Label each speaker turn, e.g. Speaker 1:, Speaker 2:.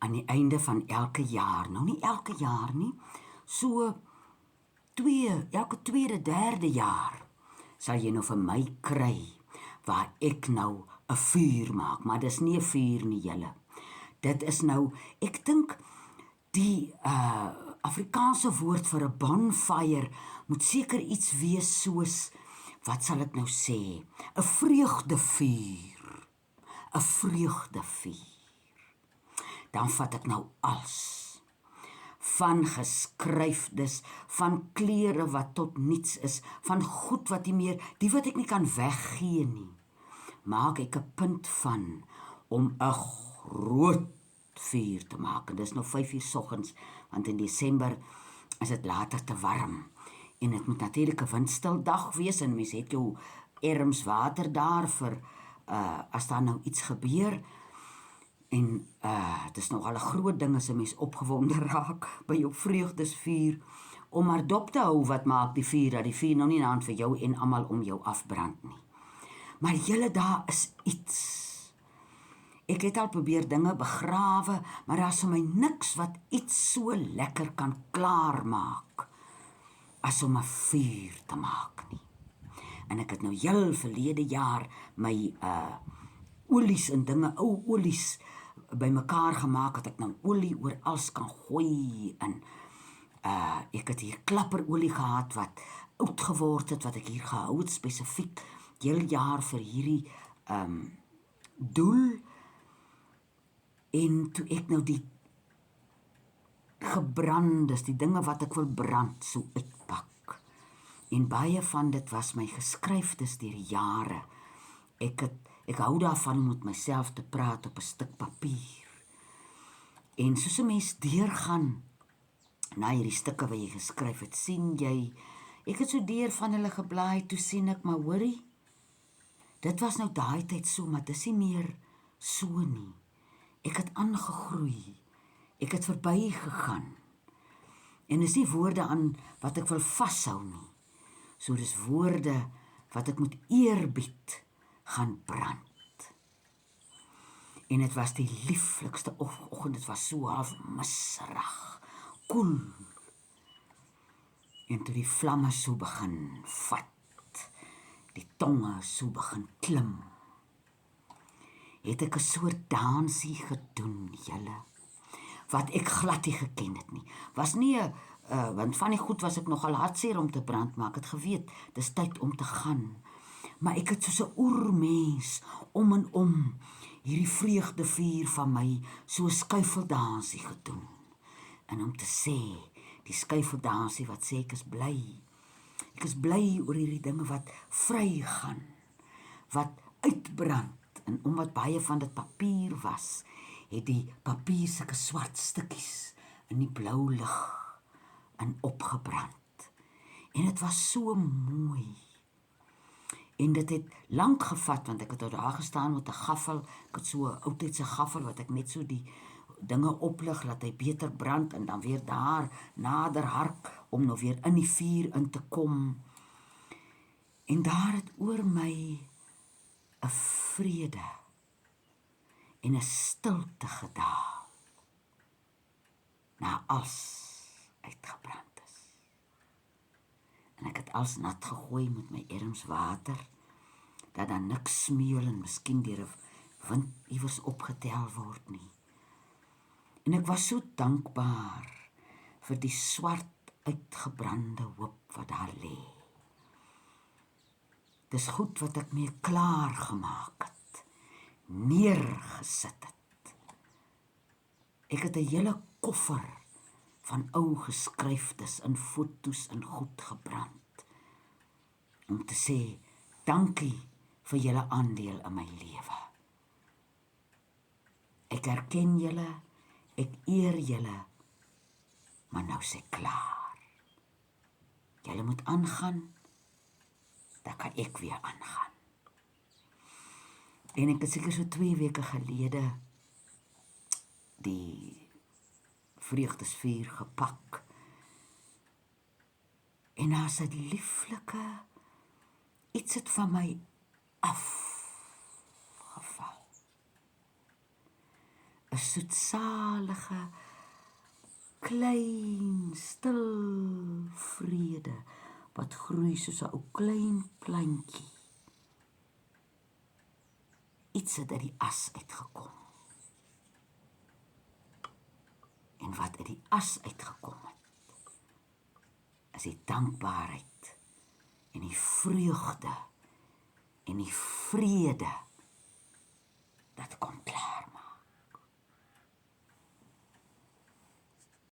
Speaker 1: aan die einde van elke jaar, nou nie elke jaar nie, so elke tweede, derde jaar, sal jy nou vir my kry, waar ek nou 'n vuur maak, maar dis nie 'n vuur nie julle. Dit is nou, ek dink, die Afrikaanse woord vir 'n bonfire moet seker iets wees soos, wat sal ek nou sê, 'n vreugdevuur. 'n vreugdevuur. Dan vat ek nou als, van geskryfdes, van klere wat tot niets is, van goed wat nie meer, die wat ek nie kan weggee nie, maak ek 'n punt van, om 'n groot vuur te maak, en dis nou 5:00 soggens, want in Desember is dit later te warm, en dit moet natuurlik 'n windstil dag wees, en mens het jou erms water daar vir, as daar nou iets gebeur, en het is nogal 'n groot ding as 'n mens opgewonde raak by jou vreugdesvuur, om maar dop te hou wat maak die vuur, dat die vuur nou nie aan vir jou en almal om jou afbrand nie. Maar julle, daar is iets. Ek het al probeer dinge begrawe, maar daar is vir my niks wat iets so lekker kan klaarmaak, as om 'n vuur te maak nie. En ek het nou heel verlede jaar my olies en dinge, ou olies, bymekaar gemaak, dat ek nou olie oor alles kan gooi, en ek het hier klapperolie gehad, wat oud geword het, wat ek hier gehou het, spesifiek, heel jaar vir hierdie doel, en toe ek nou die gebrandes, die dinge wat ek wil brand, so uitpak, en baie van dit was my geskryfdes deur die jare. Ek hou daarvan om met myself te praat op 'n stuk papier. En soos 'n mens deurgaan na hierdie stukke wat jy geskryf het, sien jy, ek het so deur van hulle geblaai, toe sien ek, maar hoorie, dit was nou daai tyd so, maar dis nie meer so nie. Ek het aangegroei, ek het verby gegaan, en is nie woorde aan wat ek wil vashou nie, so dis woorde wat ek moet eerbied gaan brand. En dit was die lieflikste oggend, dit was so half misserig, koel, en toe die vlamme so begin vat, die tonge so begin klim, het ek 'n soort dansie gedoen, julle, wat ek glad nie geken het nie. Was nie, want van die goed was ek nogal hartseer om te brand, maar ek het geweet, dis tyd om te gaan. Maar ek het soos 'n oermens om en om hierdie vreugdevuur van my so 'n skuifeldansie gedoen. En om te sê, die skuifeldansie wat sê ek is bly. Ek is bly oor hierdie dinge wat vry gaan, wat uitbrand. En omdat baie van dit papier was, het die papier sulke swart stukkies in die blou lig en opgebrand. En dit was so mooi. En dit het lank gevat, want ek het daar gestaan met 'n gaffel, ek het so 'n oudtydse gaffel, wat ek net so die dinge oplig, laat hy beter brand, en dan weer daar nader hark, om nou weer in die vuur in te kom. En daar het oor my 'n vrede en 'n stilte gedaal, na als uitgebrand is. En ek het als nat gegooi met my ermswater, dat dan niks smeul en miskien deur 'n wind iewers opgetel word nie. En ek was so dankbaar vir die swart uitgebrande hoop wat daar lê. Dis goed wat ek mee klaar gemaak het, neergesit het. Ek het 'n hele koffer van ou geskryfdes en foto's en goed gebrand, om te sê, dankie vir julle aandeel in my lewe. Ek herken julle, ek eer julle, maar nou is ek klaar. Julle moet aangaan, dan kan ek weer aangaan. En ek het seker so 2 weke gelede die vreugdesvuur gepak. En daar's 'n lieflike iets het van my afgeval. 'n soetsalige, klein, stil vrede, wat groei soos 'n ou klein plantjie. Iets het uit die as uitgekom. En wat uit die as uitgekom het, is die dankbaarheid en die vreugde en die vrede dat kom klaar